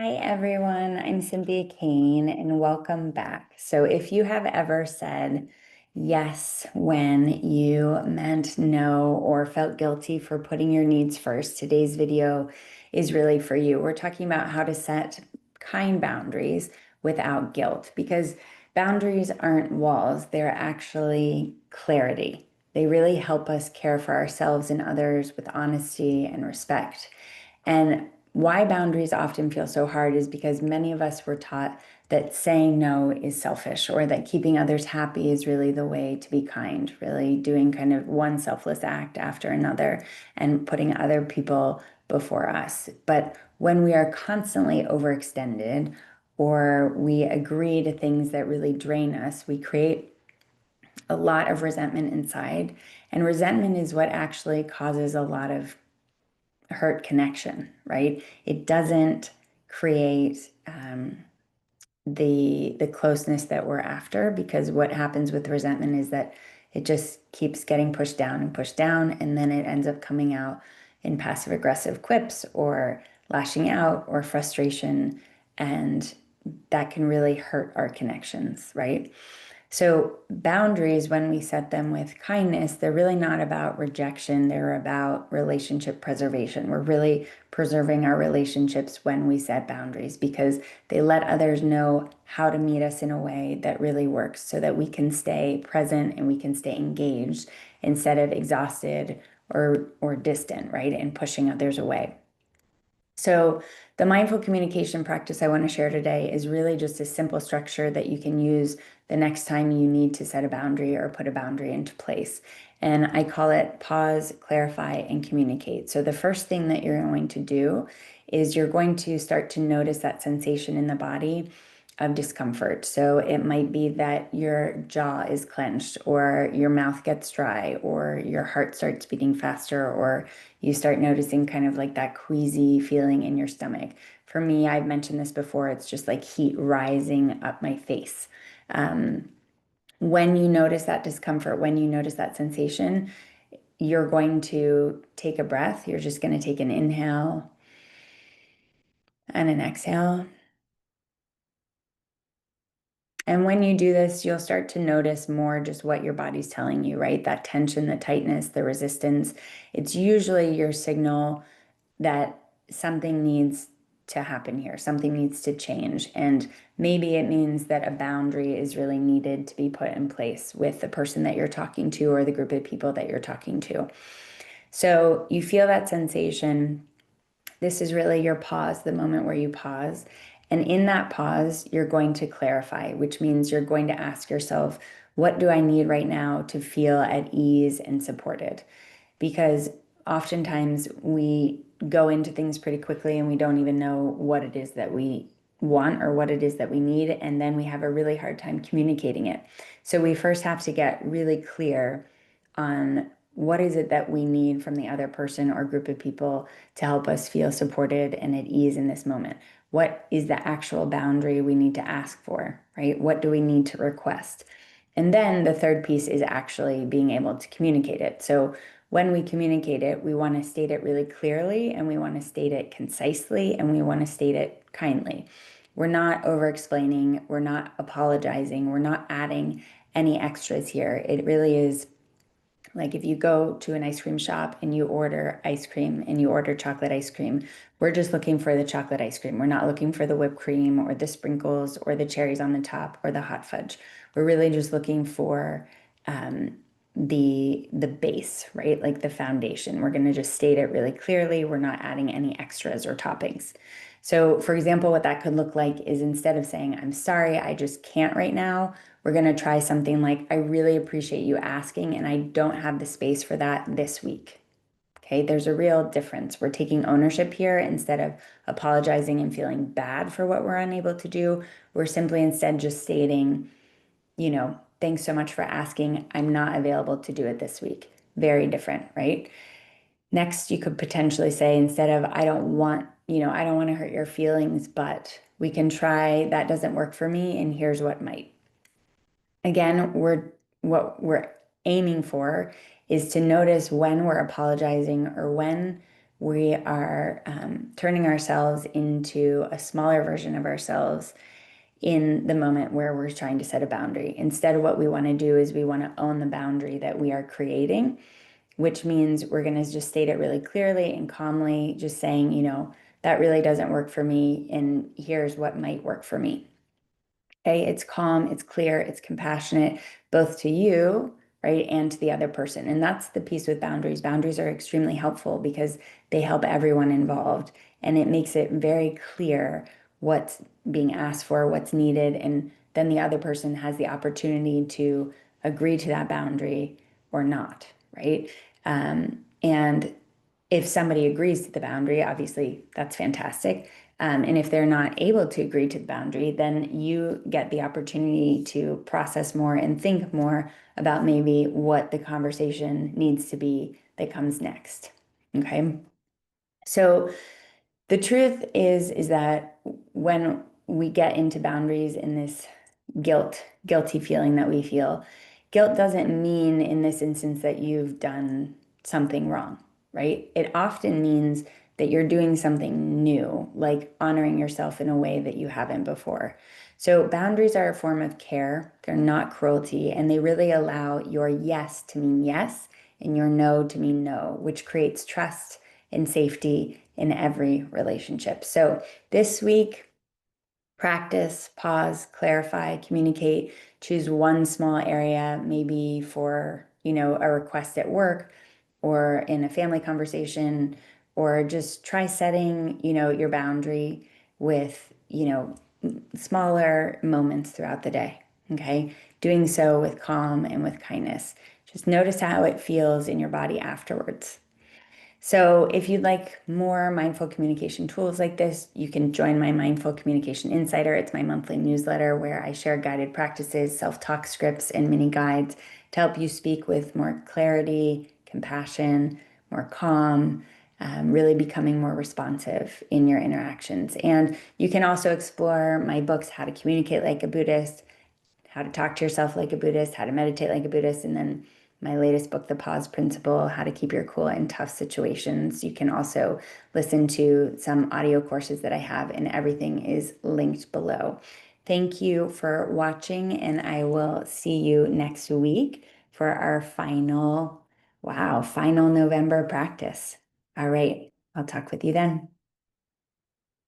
Hi, everyone. I'm Cynthia Kane, and welcome back. So, if you have ever said yes when you meant no or felt guilty for putting your needs first, today's video is really for you. We're talking about how to set kind boundaries without guilt because boundaries aren't walls, they're actually clarity. They really help us care for ourselves and others with honesty and respect. And why boundaries often feel so hard is because many of us were taught that saying no is selfish or that keeping others happy is really the way to be kind, really doing kind of one selfless act after another and putting other people before us. But when we are constantly overextended or we agree to things that really drain us, we create a lot of resentment inside. And resentment is what actually causes a lot of hurt connection, right? It doesn't create the closeness that we're after, because what happens with resentment is that it just keeps getting pushed down, and then it ends up coming out in passive aggressive quips or lashing out or frustration, and that can really hurt our connections, right? So boundaries, when we set them with kindness, they're really not about rejection. They're about relationship preservation. We're really preserving our relationships when we set boundaries because they let others know how to meet us in a way that really works so that we can stay present and we can stay engaged instead of exhausted or distant, right? And pushing others away. So, the mindful communication practice I want to share today is really just a simple structure that you can use the next time you need to set a boundary or put a boundary into place. And I call it pause, clarify, and communicate. So, the first thing that you're going to do is you're going to start to notice that sensation in the body of discomfort. So it might be that your jaw is clenched, or your mouth gets dry, or your heart starts beating faster, or you start noticing kind of like that queasy feeling in your stomach. For me, I've mentioned this before, it's just like heat rising up my face. Um, when you notice that discomfort, when you notice that sensation, you're going to take a breath. You're just going to take an inhale and an exhale. And when you do this, you'll start to notice more just what your body's telling you, right? That tension, the tightness, the resistance. It's usually your signal that something needs to happen here, something needs to change. And maybe it means that a boundary is really needed to be put in place with the person that you're talking to or the group of people that you're talking to. So you feel that sensation. This is really your pause, the moment where you pause. And in that pause, you're going to clarify, which means you're going to ask yourself, what do I need right now to feel at ease and supported? Because oftentimes we go into things pretty quickly and we don't even know what it is that we want or what it is that we need. And then we have a really hard time communicating it. So we first have to get really clear on what is it that we need from the other person or group of people to help us feel supported and at ease in this moment. What is the actual boundary we need to ask for, right? What do we need to request? And then the third piece is actually being able to communicate it. So when we communicate it, we want to state it really clearly, and we want to state it concisely, and we want to state it kindly. We're not over explaining, we're not apologizing, we're not adding any extras here. It really is like if you go to an ice cream shop and you order ice cream and you order chocolate ice cream, we're just looking for the chocolate ice cream. We're not looking for the whipped cream or the sprinkles or the cherries on the top or the hot fudge. We're really just looking for the base, right? Like the foundation. We're going to just state it really clearly. We're not adding any extras or toppings. So, for example, what that could look like is instead of saying, I'm sorry, I just can't right now, we're going to try something like, I really appreciate you asking, and I don't have the space for that this week. Okay, there's a real difference. We're taking ownership here instead of apologizing and feeling bad for what we're unable to do. We're simply instead just stating, thanks so much for asking. I'm not available to do it this week. Very different, right? Next, you could potentially say, instead of, I don't want to hurt your feelings, but we can try, that doesn't work for me, and here's what might. Again, what we're aiming for is to notice when we're apologizing or when we are turning ourselves into a smaller version of ourselves in the moment where we're trying to set a boundary. Instead, of what we want to do is we want to own the boundary that we are creating, which means we're going to just state it really clearly and calmly, just saying, that really doesn't work for me, and here's what might work for me. Okay, it's calm, it's clear, it's compassionate, both to you, right, and to the other person. And that's the piece with boundaries. Boundaries are extremely helpful because they help everyone involved, and it makes it very clear what's being asked for, what's needed, and then the other person has the opportunity to agree to that boundary or not, right? And if somebody agrees to the boundary, obviously that's fantastic. And if they're not able to agree to the boundary, then you get the opportunity to process more and think more about maybe what the conversation needs to be that comes next. Okay. So the truth is that when we get into boundaries in this guilty feeling that we feel, guilt doesn't mean in this instance that you've done something wrong, right? It often means that you're doing something new, like honoring yourself in a way that you haven't before. So boundaries are a form of care. They're not cruelty, and they really allow your yes to mean yes and your no to mean no, which creates trust and safety in every relationship. So this week, practice, pause, clarify, communicate, choose one small area, maybe for, a request at work or in a family conversation, or just try setting, your boundary with, smaller moments throughout the day. Okay. Doing so with calm and with kindness. Just notice how it feels in your body afterwards. So, if you'd like more mindful communication tools like this, you can join my Mindful Communication Insider. It's my monthly newsletter where I share guided practices, self-talk scripts, and mini guides to help you speak with more clarity, compassion, more calm, really becoming more responsive in your interactions. And you can also explore my books, How to Communicate Like a Buddhist, How to Talk to Yourself Like a Buddhist, How to Meditate Like a Buddhist, and then my latest book, The Pause Principle, How to Keep Your Cool in Tough Situations. You can also listen to some audio courses that I have, and everything is linked below. Thank you for watching, and I will see you next week for our final November practice. All right, I'll talk with you then.